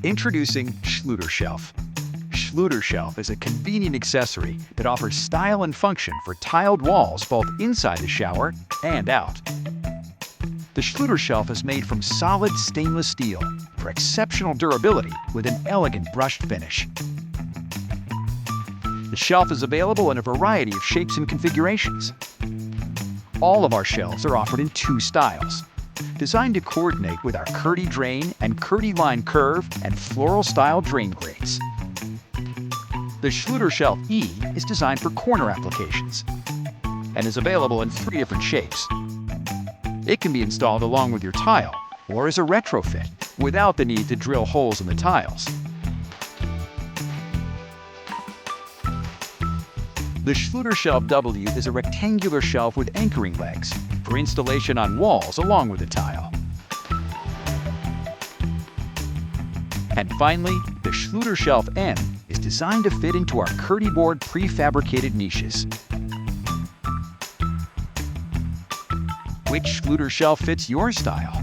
Introducing Schluter Shelf. Schluter Shelf is a convenient accessory that offers style and function for tiled walls both inside the shower and out. The Schluter Shelf is made from solid stainless steel for exceptional durability with an elegant brushed finish. The shelf is available in a variety of shapes and configurations. All of our shelves are offered in two styles, designed to coordinate with our Curdy drain and Curdy line curve and floral style drain grates. The Schluter Shelf E is designed for corner applications and is available in 3 different shapes. It can be installed along with your tile or as a retrofit without the need to drill holes in the tiles. The Schluter Shelf W is a rectangular shelf with anchoring legs for installation on walls along with the tile. And finally, the Schluter Shelf M is designed to fit into our Curdy board prefabricated niches. Which Schluter Shelf fits your style?